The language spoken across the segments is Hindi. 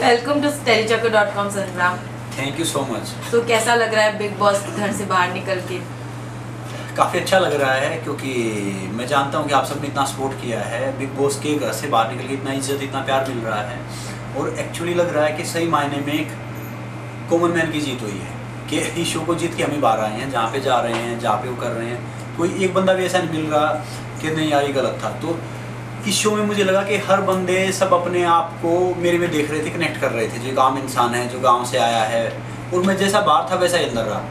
वेलकम टू टेलीचक्कर.com संग्राम। Thank you so much. तो कैसा लग रहा है बिग बॉस घर से बाहर निकल के? काफ़ी अच्छा लग रहा है क्योंकि मैं जानता हूँ कि आप सबने इतना सपोर्ट किया है। बिग बॉस के घर से बाहर निकल के इतना इज्जत, इतना प्यार मिल रहा है और एक्चुअली लग रहा है कि सही मायने में एक कॉमन मैन की जीत हुई है कि इस शो को जीत के हम ही बाहर आए हैं। जहाँ पे जा रहे हैं, जहाँ पे वो कर रहे हैं, कोई एक बंदा भी ऐसा नहीं मिल रहा कि नहीं यार ये गलत था। तो इस शो में मुझे लगा कि हर बंदे सब अपने आप को मेरे में देख रहे थे, कनेक्ट कर रहे थे। जो आम इंसान है, जो गांव से आया है, और मैं जैसा बाहर था वैसा ही अंदर रहा।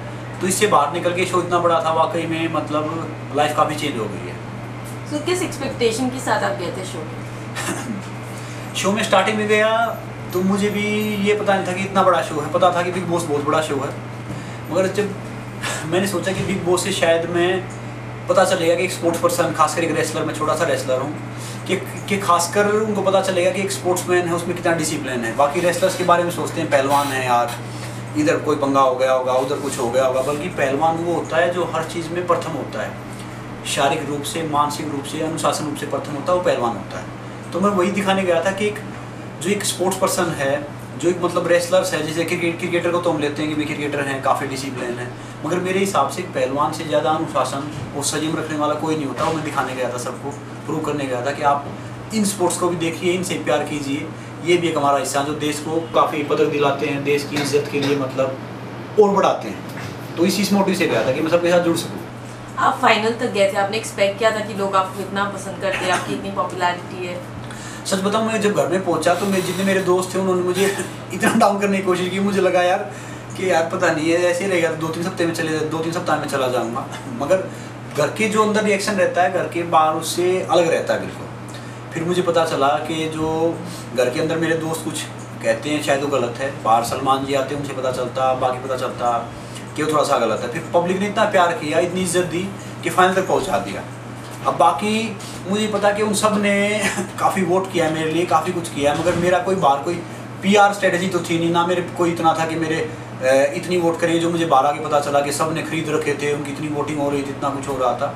तो इससे बाहर निकल के शो इतना बड़ा था, वाकई में मतलब लाइफ काफ़ी चेंज हो गई है। तो किस एक्सपेक्टेशन के साथ आप गए थे शो में? शो में स्टार्टिंग में गया तो मुझे भी ये पता नहीं था कि इतना बड़ा शो है। पता था कि बिग बॉस बहुत बड़ा शो है, मगर जब मैंने सोचा कि बिग बॉस से शायद मैं पता चलेगा कि एक स्पोर्ट्स पर्सन, खासकर एक रेसलर, मैं छोटा सा रेसलर हूँ, कि खासकर उनको पता चलेगा कि एक स्पोर्ट्समैन है उसमें कितना डिसिप्लिन है। बाकी रेसलर्स के बारे में सोचते हैं पहलवान है यार, इधर कोई पंगा हो गया होगा, उधर कुछ हो गया होगा, बल्कि पहलवान वो होता है जो हर चीज़ में प्रथम होता है। शारीरिक रूप से, मानसिक रूप से, अनुशासन रूप से प्रथम होता है, वो पहलवान होता है। तो मैं वही दिखाने गया था कि जो एक स्पोर्ट्स पर्सन है, जो एक मतलब रेसलर्स है, जैसे क्रिकेटर को तो हम लेते हैं कि वे क्रिकेटर हैं, काफ़ी डिसिप्लिन है, मगर मेरे हिसाब से पहलवान से ज़्यादा अनुशासन और संयम रखने वाला कोई नहीं होता। वो मैं दिखाने गया था, सबको प्रूव करने गया था कि आप इन स्पोर्ट्स को भी देखिए, इनसे प्यार कीजिए, ये भी एक हमारा हिस्सा जो देश को काफ़ी पदक दिलाते हैं, देश की इज्जत के लिए मतलब और बढ़ाते हैं। तो इसी मोटिव से गया था कि मैं सबके साथ जुड़ सकूँ। आप फाइनल तक गए थे, आपने एक्सपेक्ट किया था कि लोग आपको इतना पसंद करते हैं, आपकी इतनी पॉपुलैरिटी है? सच बताऊं, मैं जब घर में पहुंचा तो जितने मेरे दोस्त थे उन्होंने मुझे इतना डाउन करने की कोशिश की। मुझे लगा यार कि यार पता नहीं है, ऐसे ही रहेगा तो 2-3 सप्ताह में चला जाऊंगा। मगर घर के जो अंदर रिएक्शन रहता है, घर के बाहर उससे अलग रहता है बिल्कुल। फिर मुझे पता चला कि जो घर के अंदर मेरे दोस्त कुछ कहते हैं शायद वो गलत है। बाहर सलमान जी आते हैं, उनसे पता चलता, बाकी पता चलता कि वो थोड़ा सा गलत है। फिर पब्लिक ने इतना प्यार किया, इतनी इज्जत दी कि फाइनल तक पहुँचा दिया। अब बाकी मुझे पता कि उन सब ने काफ़ी वोट किया है मेरे लिए, काफ़ी कुछ किया है, मगर मेरा कोई बाहर कोई PR स्ट्रेटजी तो थी नहीं ना। मेरे कोई इतना था कि मेरे इतनी वोट करें। जो मुझे बाहर आके पता चला कि सब ने खरीद रखे थे, उनकी इतनी वोटिंग हो रही थी, इतना कुछ हो रहा था।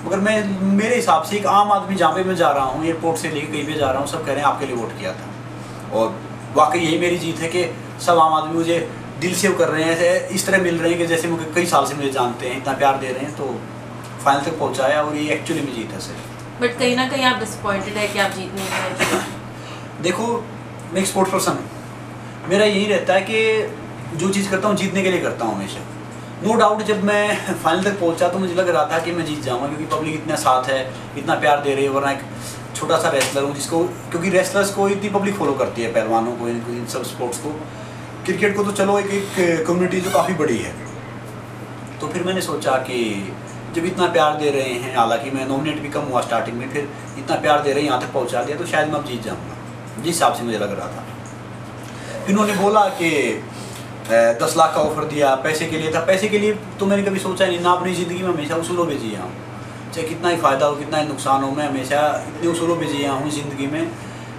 मगर मेरे हिसाब से एक आम आदमी, जहाँ पे मैं जा रहा हूँ, एयरपोर्ट से लेकर कहीं पे जा रहा हूँ, सब कह रहे हैं आपके लिए वोट किया था। और वाकई यही मेरी जीत है कि सब आम आदमी मुझे दिल से कर रहे हैं, इस तरह मिल रहे हैं कि जैसे मुझे कई साल से मुझे जानते हैं, इतना प्यार दे रहे हैं। तो फाइनल तक पहुंचाया और ये एक्चुअली में जीत है सर। बट कहीं ना कहीं आप डिसअपॉइंटेड है कि आप जीत नहीं पाए? देखो, मैं एक स्पोर्ट्स पर्सन हूँ। मेरा यही रहता है कि जो चीज़ करता हूँ जीतने के लिए करता हूँ हमेशा। नो डाउट जब मैं फाइनल तक पहुंचा तो मुझे लग रहा था कि मैं जीत जाऊँगा, क्योंकि पब्लिक इतना साथ है, इतना प्यार दे रही है। वरना एक छोटा सा रेसलर हूँ जिसको, क्योंकि रेसलर्स को इतनी पब्लिक फॉलो करती है, पहलवानों को, इन सब स्पोर्ट्स को। क्रिकेट को तो चलो एक कम्युनिटी जो काफ़ी बड़ी है। तो फिर मैंने सोचा कि जब इतना प्यार दे रहे हैं, हालांकि मैं नॉमिनेट भी कम हुआ स्टार्टिंग में, फिर इतना प्यार दे रहे हैं, यहाँ तक पहुँचा दिया, तो शायद मैं अब जीत जाऊँगा, जिस हिसाब से मुझे लग रहा था। इन्होंने बोला कि 10 लाख का ऑफर दिया, पैसे के लिए था। पैसे के लिए तो मैंने कभी सोचा नहीं ना। अपनी ज़िंदगी में हमेशा उसूलों पे जिया हूँ, चाहे कितना ही फ़ायदा हो, कितना ही नुकसान हो, मैं हमेशा इतने उसूलों पे जिया हूँ ज़िंदगी में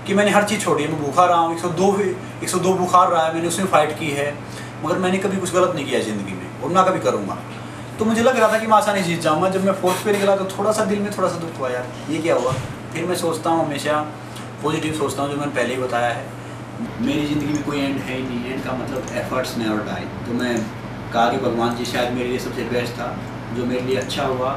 कि मैंने हर चीज़ छोड़ी है। मैं भूखा रहा हूँ, 102 बुखार रहा है, मैंने उसमें फ़ाइट की है, मगर मैंने कभी कुछ गलत नहीं किया ज़िंदगी में और ना कभी करूँगा। तो मुझे लग रहा था कि मैं आसानी जीत जाऊँगा। जब मैं फोर्थ पे निकला तो थोड़ा सा दिल में थोड़ा सा दुख हुआ, यार ये क्या हुआ। फिर मैं सोचता हूँ, हमेशा पॉजिटिव सोचता हूँ, जो मैंने पहले ही बताया है। मेरी ज़िंदगी में कोई एंड है ही नहीं, एंड का मतलब एफर्ट्स नेवर डाई। तो मैं कहा कि भगवान जी शायद मेरे लिए सबसे बेस्ट था, जो मेरे लिए अच्छा हुआ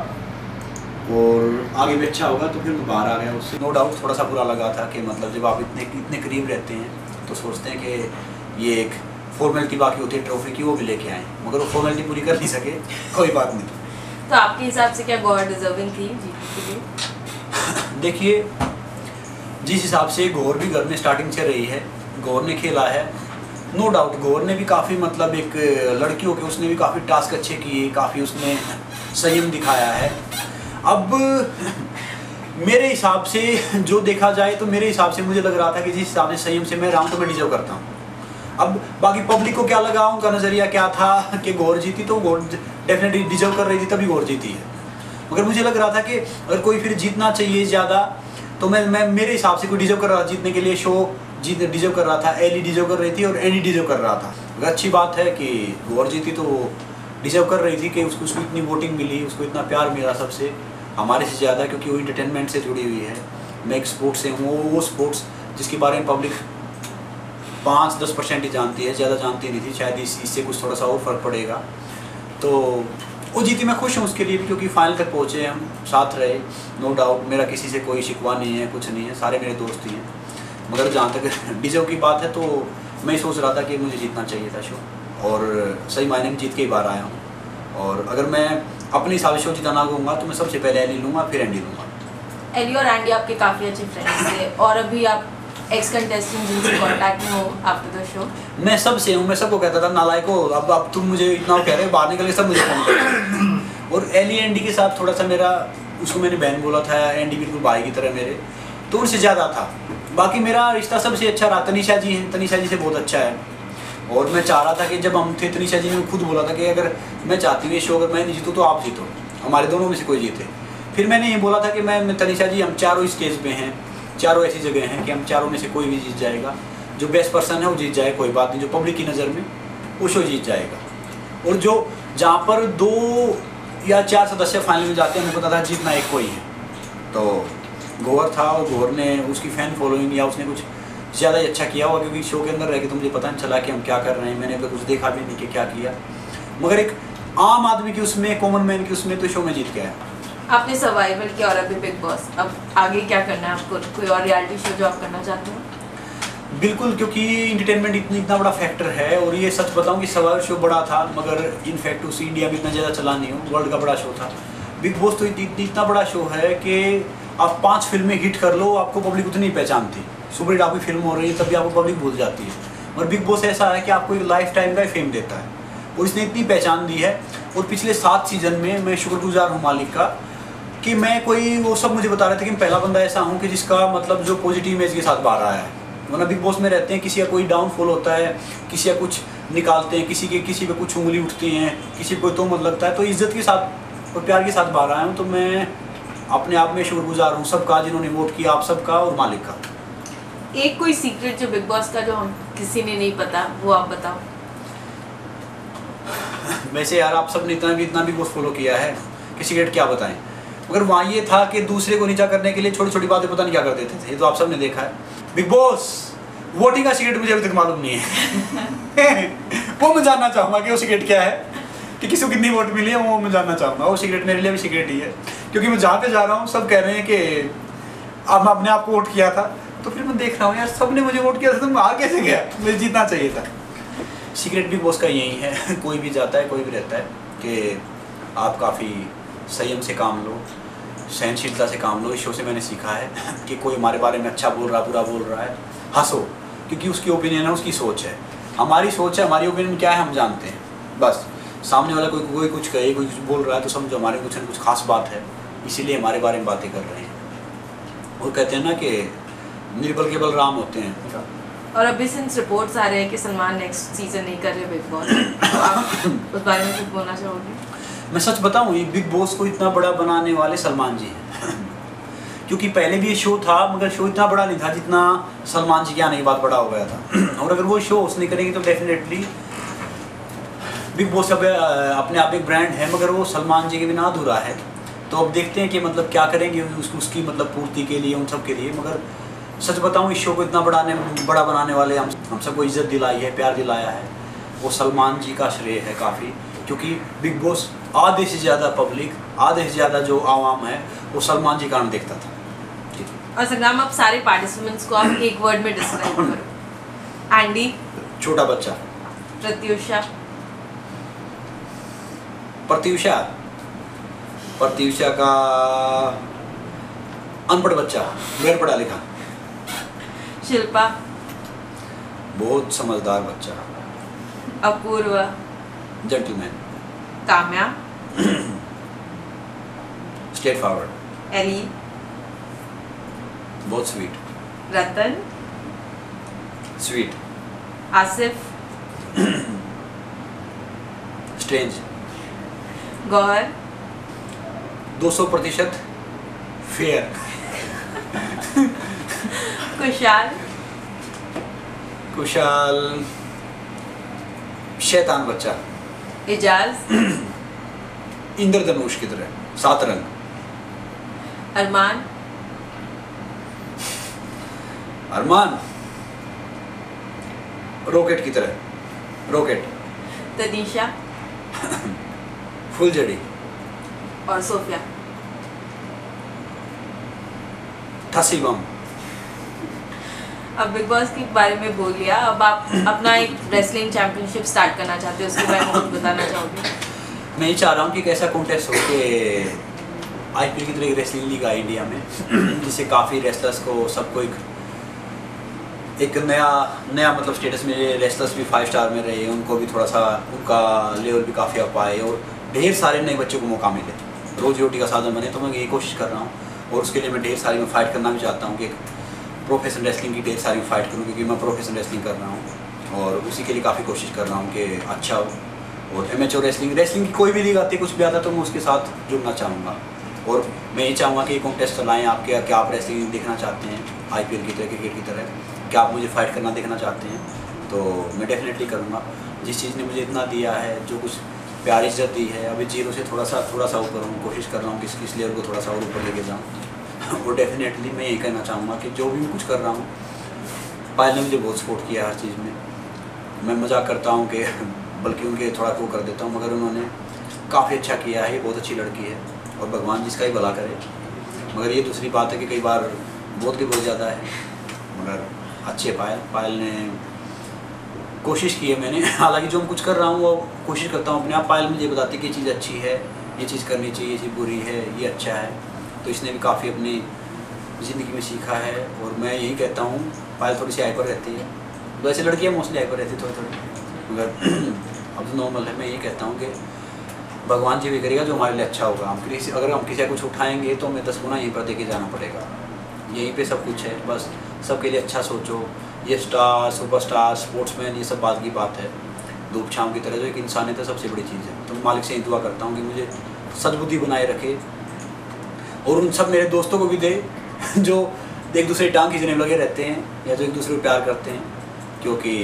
और आगे भी अच्छा होगा। तो फिर मैं बाहर आ गया उससे। नो डाउट थोड़ा सा बुरा लगा था कि मतलब जब आप इतने करीब रहते हैं तो सोचते हैं कि ये एक फॉर्मेलिटी बाकी होती है ट्रॉफी की, वो भी लेके आए, मगर वो फॉर्मेलिटी पूरी कर नहीं सके। कोई बात नहीं। तो आपके हिसाब से क्या गौर डिजर्विंग थी जीतने के लिए? देखिए, जिस हिसाब से गौर भी घर में स्टार्टिंग से रही है, गौर ने खेला है, नो डाउट गौर ने भी काफ़ी मतलब एक लड़की होकर उसने भी काफ़ी टास्क अच्छे किए, काफ़ी उसने संयम दिखाया है। अब मेरे हिसाब से जो देखा जाए तो मेरे हिसाब से मुझे लग रहा था कि जिस हिसाब से संयम से मैं रहा हूँ तो मैं डिजर्व करता हूँ। अब बाकी पब्लिक को क्या लगा, उनका नज़रिया क्या था कि गौर जीती, तो गौर डेफिनेटली डिजर्व कर रही थी तभी गौर जीती है। मगर मुझे लग रहा था कि अगर कोई फिर जीतना चाहिए ज़्यादा, तो मैं मेरे हिसाब से कोई डिजर्व कर रहा था जीतने के लिए, शो डिजर्व कर रहा था, एली डिजर्व कर रही थी और एनी डिजर्व कर रहा था। अगर अच्छी बात है कि गौर जीती तो वो डिजर्व कर रही थी कि उसको इतनी वोटिंग मिली, उसको इतना प्यार मिला सबसे, हमारे से ज़्यादा, क्योंकि वो इंटरटेनमेंट से जुड़ी हुई है। मैं एक स्पोर्ट्स से हूँ, वो स्पोर्ट्स जिसके बारे में पब्लिक 5-10% ही जानती है, ज़्यादा जानती नहीं थी। शायद इससे कुछ थोड़ा सा और फ़र्क पड़ेगा। तो वो जीती, मैं खुश हूँ उसके लिए भी, क्योंकि फाइनल तक पहुँचे, हम साथ रहे। नो डाउट मेरा किसी से कोई शिकवा नहीं है, कुछ नहीं है, सारे मेरे दोस्त ही हैं। मगर जहाँ तक डिजर्व की बात है तो मैं सोच रहा था कि मुझे जीतना चाहिए था शो, और सही मायने में जीत के ही बाहर आया हूँ। और अगर मैं अपने हिसाब से शो जिताना कहूँगा तो मैं सबसे पहले एली लूँगा, फिर एंडी लूँगा। एली और एंडी आपके काफ़ी अच्छे फ्रेंड्स थे, और अभी आप एक्स कंटेस्टेंट जिनसे कांटेक्ट में हो आफ्टर द शो? मैं सबसे हूँ, मैं सबको कहता था नालायको, अब तुम मुझे इतना कह रहे हो, बाहर निकल के सब मुझे फोन कर। और एली एंडी के साथ थोड़ा सा मेरा, उसको मैंने बहन बोला था, एंडी बिल्कुल भाई की तरह मेरे, तो उनसे ज़्यादा था। बाकी मेरा रिश्ता सबसे अच्छा रहा तनीषा जी हैं, तनीषा जी से बहुत अच्छा है। और मैं चाह रहा था कि जब हम थे, तनीषा जी ने खुद बोला था कि अगर मैं चाहती हूँ ये शो अगर मैं नहीं जीतूँ तो आप जीतो, हमारे दोनों में से कोई जीते। फिर मैंने ये बोला था कि मैं तनीषा जी, हम चारों स्टेज पे हैं, चारों ऐसी जगह हैं कि हम चारों में से कोई भी जीत जाएगा, जो बेस्ट पर्सन है वो जीत जाए, कोई बात नहीं, जो पब्लिक की नज़र में वो शो जीत जाएगा। और जो जहाँ पर 2 या 4 सदस्य फाइनल में जाते हैं, मुझे पता था जीतना एक कोई है। तो गौहर था, और गौहर ने उसकी फ़ैन फॉलोइंग या उसने कुछ ज़्यादा ही अच्छा किया होगा, क्योंकि शो के अंदर रह के तो मुझे पता नहीं चला कि हम क्या कर रहे हैं, मैंने अभी कुछ देखा भी नहीं कि क्या किया। मगर एक आम आदमी की उसमें, कॉमन मैन की उसमें तो शो में जीत गया। आपने सर्वाइवल किया और अभी बिग बॉस, अब आगे क्या करना है आपको? कोई और रियलिटी शो जो आप करना चाहते हो? बिल्कुल, क्योंकि इंटरटेनमेंट इतना बड़ा फैक्टर है। और ये सच बताऊं कि सर्वाइवल शो बड़ा था, मगर इनफैक्ट उस इंडिया में इतना ज़्यादा चला नहीं हो, वर्ल्ड का बड़ा शो था। बिग बॉस तो इतना बड़ा शो है कि आप 5 फिल्में हिट कर लो, आपको पब्लिक उतनी पहचानती। सुपर हिट आपकी फिल्म हो रही है तभी आपको पब्लिक भूल जाती है। और बिग बॉस ऐसा है कि आपको एक लाइफ टाइम का फेम देता है, और इसने इतनी पहचान दी है। और पिछले 7 सीज़न में मैं शुक्रगुजार हूँ मालिक का कि मैं कोई, वो सब मुझे बता रहे थे कि मैं पहला बंदा ऐसा हूँ कि जिसका मतलब जो पॉजिटिव इमेज के साथ बाहर आया है। वरना बिग बॉस में रहते हैं, किसी का कोई डाउनफॉल होता है, किसी का कुछ निकालते हैं, किसी पे कुछ उंगली उठती हैं, किसी को तो मत लगता है। तो इज्जत के साथ और प्यार के साथ बाहर आया हूँ, तो मैं अपने आप में शुक्रगुजार हूँ सबका, जिन्होंने वोट किया, आप सबका और मालिक का। एक कोई सीक्रेट जो बिग बॉस का जो हम किसी ने नहीं पता, वो आप बताओ। वैसे यार आप सब ने इतना बिग बॉस फॉलो किया है कि सीक्रेट क्या बताएं, मगर वहाँ ये था कि दूसरे को नीचा करने के लिए छोटी छोटी बातें पता नहीं क्या कर देते थे। ये तो आप सब ने देखा है। बिग बॉस वोटिंग का सीक्रेट मुझे अभी तक मालूम नहीं है। वो मैं जानना चाहूँगा कि वो सीक्रेट क्या है, कि किसी को कितनी वोट मिली है, वो मैं जानना चाहूँगा। वो सीक्रेट मेरे लिए भी सीक्रेट ही है, क्योंकि मैं जहाँ पे जा रहा हूँ सब कह रहे हैं कि अब मैं अपने आप को वोट किया था, तो फिर मैं देख रहा हूँ यार सब ने मुझे वोट किया था, तो मैं आ कैसे गया, मुझे जीतना चाहिए था। सीक्रेट बिग बॉस का यही है, कोई भी जाता है, कोई भी रहता है, कि आप काफ़ी संयम से काम लो, सहनशीलता से काम लो। इस शो से मैंने सीखा है कि कोई हमारे बारे में अच्छा बोल रहा, बुरा बोल रहा है, हंसो, क्योंकि उसकी ओपिनियन है, उसकी सोच है। हमारी सोच है, हमारी ओपिनियन क्या है हम जानते हैं। बस सामने वाला कोई कुछ कहे, कोई कुछ बोल रहा है, तो समझो हमारे कुछ न कुछ खास बात है, इसीलिए हमारे बारे में बातें कर रहे हैं। और कहते हैं ना कि निर्बल केवल राम होते हैं। और अभी सिंस रिपोर्ट्स आ रहे हैं कि सलमान नेक्स्ट सीजन नहीं कर रहे बिग बॉस, तो आप उस बारे में कुछ बोलना चाहोगे? मैं सच बताऊं, ये बिग बॉस को इतना बड़ा बनाने वाले सलमान जी हैं। क्योंकि पहले भी ये शो था, मगर शो इतना बड़ा नहीं था जितना सलमान जी के आने के बाद बड़ा हो गया था। और अगर वो शो उसने करेंगे तो डेफिनेटली बिग बॉस अब अपने आप एक ब्रांड है, मगर वो सलमान जी के बिना अधूरा है। तो अब देखते हैं कि मतलब क्या करेंगे उसकी मतलब पूर्ति के लिए, उन सब के लिए। मगर सच बताऊं, इस शो को इतना बड़ा बनाने वाले हम सबको इज्जत दिलाई है, प्यार दिलाया है, वो सलमान जी का श्रेय है काफ़ी। क्योंकि बिग बॉस आधे से ज़्यादा पब्लिक, आधे से ज़्यादा जो आवाम है, वो सलमान जी कारण देखता था। और संग्राम, आप सारे पार्टिसिपेंट्स को आप एक वर्ड में डिस्क्राइब करो। एंडी छोटा बच्चा, प्रत्युषा प्रत्युषा प्रत्युषा का अनपढ़ बच्चा, गैर पढ़ा लिखा। शिल्पा बहुत समझदार बच्चा। Apoorva gentleman. Kamya straight forward. Elli बहुत स्वीट। Ratan sweet. Asif strange. Gauahar 200% fair. Kushal Kushal शैतान बच्चा। इजाज इंद्रधनुष की तरह 7 रंग। अरमान अरमान रॉकेट की तरह, रॉकेट। तनीषा फुलझड़ी। और सोफिया। ठसी बम। अब बिग बॉस के बारे में बोल लिया, अब आप अपना एक रेसलिंग चैंपियनशिप स्टार्ट करना चाहते हो, उसके बारे में कुछ बताना चाहोगे? मैं ये चाह रहा हूँ कि एक ऐसा कॉन्टेस्ट हो कि IPL की तरह एक रेसलिंग लीग आए इंडिया में, जिससे काफ़ी रेसलर्स को सबको एक नया मतलब स्टेटस मिले। रेसलर्स भी 5 स्टार में रहे, उनको भी थोड़ा सा उनका लेवल भी काफ़ी अप आए और ढेर सारे नए बच्चों को मौका मिले, रोजी रोटी का साधन बने। तो मैं यही कोशिश कर रहा हूँ और उसके लिए मैं ढेर सारी मैं फ़ाइट करना भी चाहता हूँ कि एक प्रोफेशनल रेसलिंग की ढेर सारी फ़ाइट करूँ, क्योंकि मैं प्रोफेशनल रेसलिंग कर रहा हूँ और उसी के लिए काफ़ी कोशिश कर रहा हूँ कि अच्छा हो। और एमेच्योर रेसलिंग की कोई भी लीग आती है, कुछ भी आता तो मैं उसके साथ जुड़ना चाहूँगा। और मैं ये चाहूँगा कि कॉन्टेस्ट चलाएँ आपके, क्या आप रेसलिंग देखना चाहते हैं IPL की तरह, क्रिकेट की तरह, क्या आप मुझे फ़ाइट करना देखना चाहते हैं, तो मैं डेफिनेटली करूँगा। जिस चीज़ ने मुझे इतना दिया है, जो कुछ प्यार इज्जत दी है, अभी जीरो से थोड़ा सा ऊपर हूँ, कोशिश कर रहा हूँ कि किस लेवल को थोड़ा सा और ऊपर लेके जाऊँ। और डेफिनेटली मैं यही कहना चाहूँगा कि जो भी मैं कुछ कर रहा हूँ, पायल ने मुझे बहुत सपोर्ट किया हर चीज़ में। मैं मजाक करता हूँ कि बल्कि उनके थोड़ा वो कर देता हूँ, मगर उन्होंने काफ़ी अच्छा किया है। ये बहुत अच्छी लड़की है और भगवान जिसका ही भला करे। मगर ये दूसरी बात है कि कई बार बहुत ज़्यादा है, मगर अच्छे पायल ने कोशिश की है मैंने। हालांकि जो मैं कुछ कर रहा हूँ वो कोशिश करता हूँ अपने आप। पायल मुझे बताती है कि ये चीज़ अच्छी है, ये चीज़ करनी चाहिए, ये चीज़ बुरी है, ये अच्छा है। तो इसने भी काफ़ी अपनी ज़िंदगी में सीखा है। और मैं यही कहता हूँ, पायल थोड़ी सी हाइपर रहती है, वैसे लड़कियाँ मोस्टली हाइपर रहती है थोड़ी, मगर अब तो नॉर्मल है। मैं यही कहता हूँ कि भगवान जी भी करेगा जो हमारे लिए अच्छा होगा। अगर हम किसी कुछ उठाएंगे तो हमें 10 गुना यहीं पर दे के जाना पड़ेगा। यहीं पे सब कुछ है, बस सबके लिए अच्छा सोचो। ये स्टार, सुपरस्टार, स्पोर्ट्समैन, ये सब बात की बात है। धूप छाँव की तरह जो एक इंसानियत है, सबसे बड़ी चीज़ है। तो मालिक से दुआ करता हूँ कि मुझे सद्बुद्धि बनाए रखे और उन सब मेरे दोस्तों को भी दे जो एक दूसरे टांग खींचने में लगे रहते हैं या जो एक दूसरे को प्यार करते हैं। क्योंकि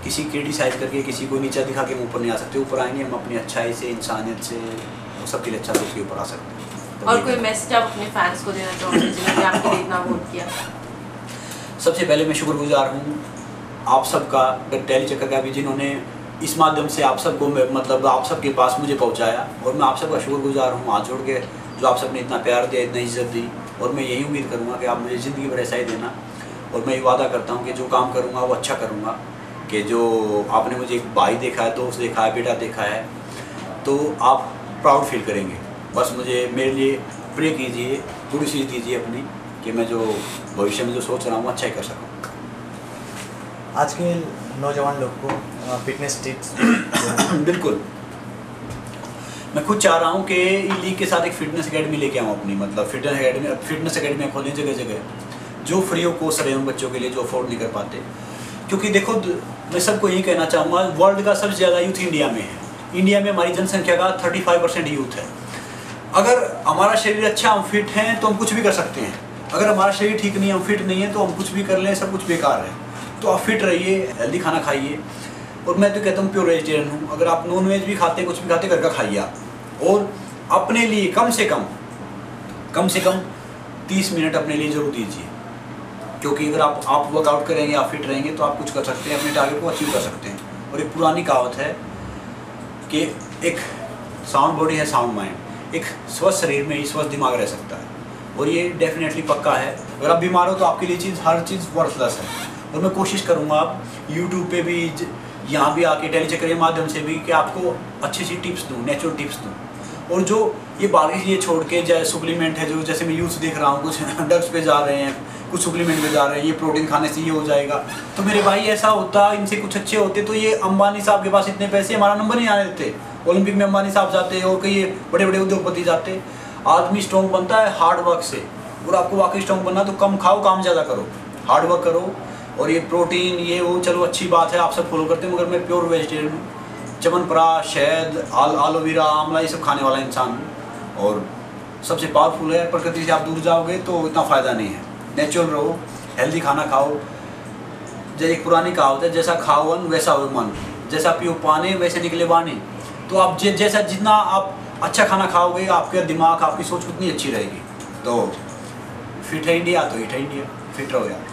किसी क्रिटिसाइज करके किसी को नीचा दिखा के हम ऊपर नहीं आ सकते। ऊपर आएंगे हम अपनी अच्छाई से, इंसानियत से, वो सबके लिए अच्छा सोच के ऊपर आ सकते हैं। तो और कोई मैसेज आप अपने फैंस को देना चाहोगे जिन्होंने आपके लिए इतना वोट किया? सबसे पहले मैं शुक्रगुजार हूँ आप सबका, टेली चक्कर का भी, जिन्होंने इस माध्यम से आप सबको मतलब आप सबके पास मुझे पहुँचाया। और मैं आप सबका शुक्रगुजार हूँ हाथ जोड़ के, जो आप सबने इतना प्यार दिया, इतना इज्जत दी। और मैं यही उम्मीद करूँगा कि आप मुझे ज़िंदगी भर ऐसा ही देना। और मैं ये वादा करता हूँ कि जो काम करूँगा वो अच्छा करूँगा। कि जो आपने मुझे एक भाई देखा है, दोस्त देखा है, बेटा देखा है, तो आप प्राउड फील करेंगे। बस मुझे मेरे लिए प्रे कीजिए, थोड़ी सी दीजिए अपनी, कि मैं जो भविष्य में जो सोच रहा हूँ अच्छा ही कर सकूँ। आज के नौजवान लोग को फिटनेस टिप्स बिल्कुल, मैं खुद चाह रहा हूँ कि लीग के साथ एक फिटनेस एकेडमी लेके आऊँ अपनी, मतलब फिटनेस एकेडमी खोलें जगह जगह, जो फ्री ऑफ कॉस्ट रहे उन बच्चों के लिए जो अफोर्ड नहीं कर पाते। क्योंकि देखो, मैं सबको यही कहना चाहूँगा, वर्ल्ड का सबसे ज़्यादा यूथ इंडिया में है। इंडिया में हमारी जनसंख्या का 35% यूथ है। अगर हमारा शरीर अच्छा, हम फिट हैं, तो हम कुछ भी कर सकते हैं। अगर हमारा शरीर ठीक नहीं है, हम फिट नहीं है, तो हम कुछ भी कर लें, सब कुछ बेकार है। तो आप फिट रहिए, हेल्दी खाना खाइए। और मैं तो कहता हूँ प्योर वेजिटेरियन हूँ। अगर आप नॉन वेज भी खाते हैं, कुछ भी खाते, घर का खाइए आप। और अपने लिए कम से कम 30 मिनट अपने लिए जरूर दीजिए। क्योंकि अगर आप वर्कआउट करेंगे, आप फिट रहेंगे, तो आप कुछ कर सकते हैं, अपने टारगेट को अचीव कर सकते हैं। और एक पुरानी कहावत है कि एक साउंड बॉडी है साउंड माइंड, एक स्वस्थ शरीर में ही स्वस्थ दिमाग रह सकता है। और ये डेफिनेटली पक्का है। अगर आप बीमार हो तो आपके लिए हर चीज़ वर्थलेस है। और मैं कोशिश करूँगा आप यूट्यूब पे भी, यहाँ भी आके टेली चक्कर के माध्यम से भी, कि आपको अच्छी सी टिप्स दूँ, नेचुरल टिप्स दूँ। और जो ये बाकी ये छोड़ के जैसे सप्लीमेंट है, जो जैसे मैं यूथ देख रहा हूँ, कुछ ड्रग्स पे जा रहे हैं, कुछ सप्लीमेंट पे जा रहे हैं, ये प्रोटीन खाने से ये हो जाएगा। तो मेरे भाई ऐसा होता, इनसे कुछ अच्छे होते तो ये अंबानी साहब के पास इतने पैसे, हमारा नंबर नहीं आने देते। ओलंपिक में अंबानी साहब जाते और कई बड़े बड़े उद्योगपति जाते। आदमी स्ट्रॉन्ग बनता है हार्ड वर्क से। और आपको वाकई स्ट्रॉन्ग बनना तो कम खाओ, काम ज़्यादा करो, हार्ड वर्क करो। और ये प्रोटीन ये वो चलो अच्छी बात है, आप सब फॉलो करते हैं, मगर मैं प्योर वेजिटेरियन हूँ। च्यवनप्राश, शहद, एलोवेरा, आंवला, ये सब खाने वाला इंसान हूँ। और सबसे पावरफुल है, प्रकृति से आप दूर जाओगे तो इतना फ़ायदा नहीं है। नेचुरल रहो, हेल्दी खाना खाओ। जैसे एक पुरानी कहावत है, जैसा खाओ अन्न वैसा हो मन, जैसा पियो पानी वैसे निकले वाणी। तो आप जैसा जितना आप अच्छा खाना खाओगे, आपका दिमाग, आपकी सोच उतनी अच्छी रहेगी। तो फिट है इंडिया तो हिट है इंडिया, फिट रहो यार।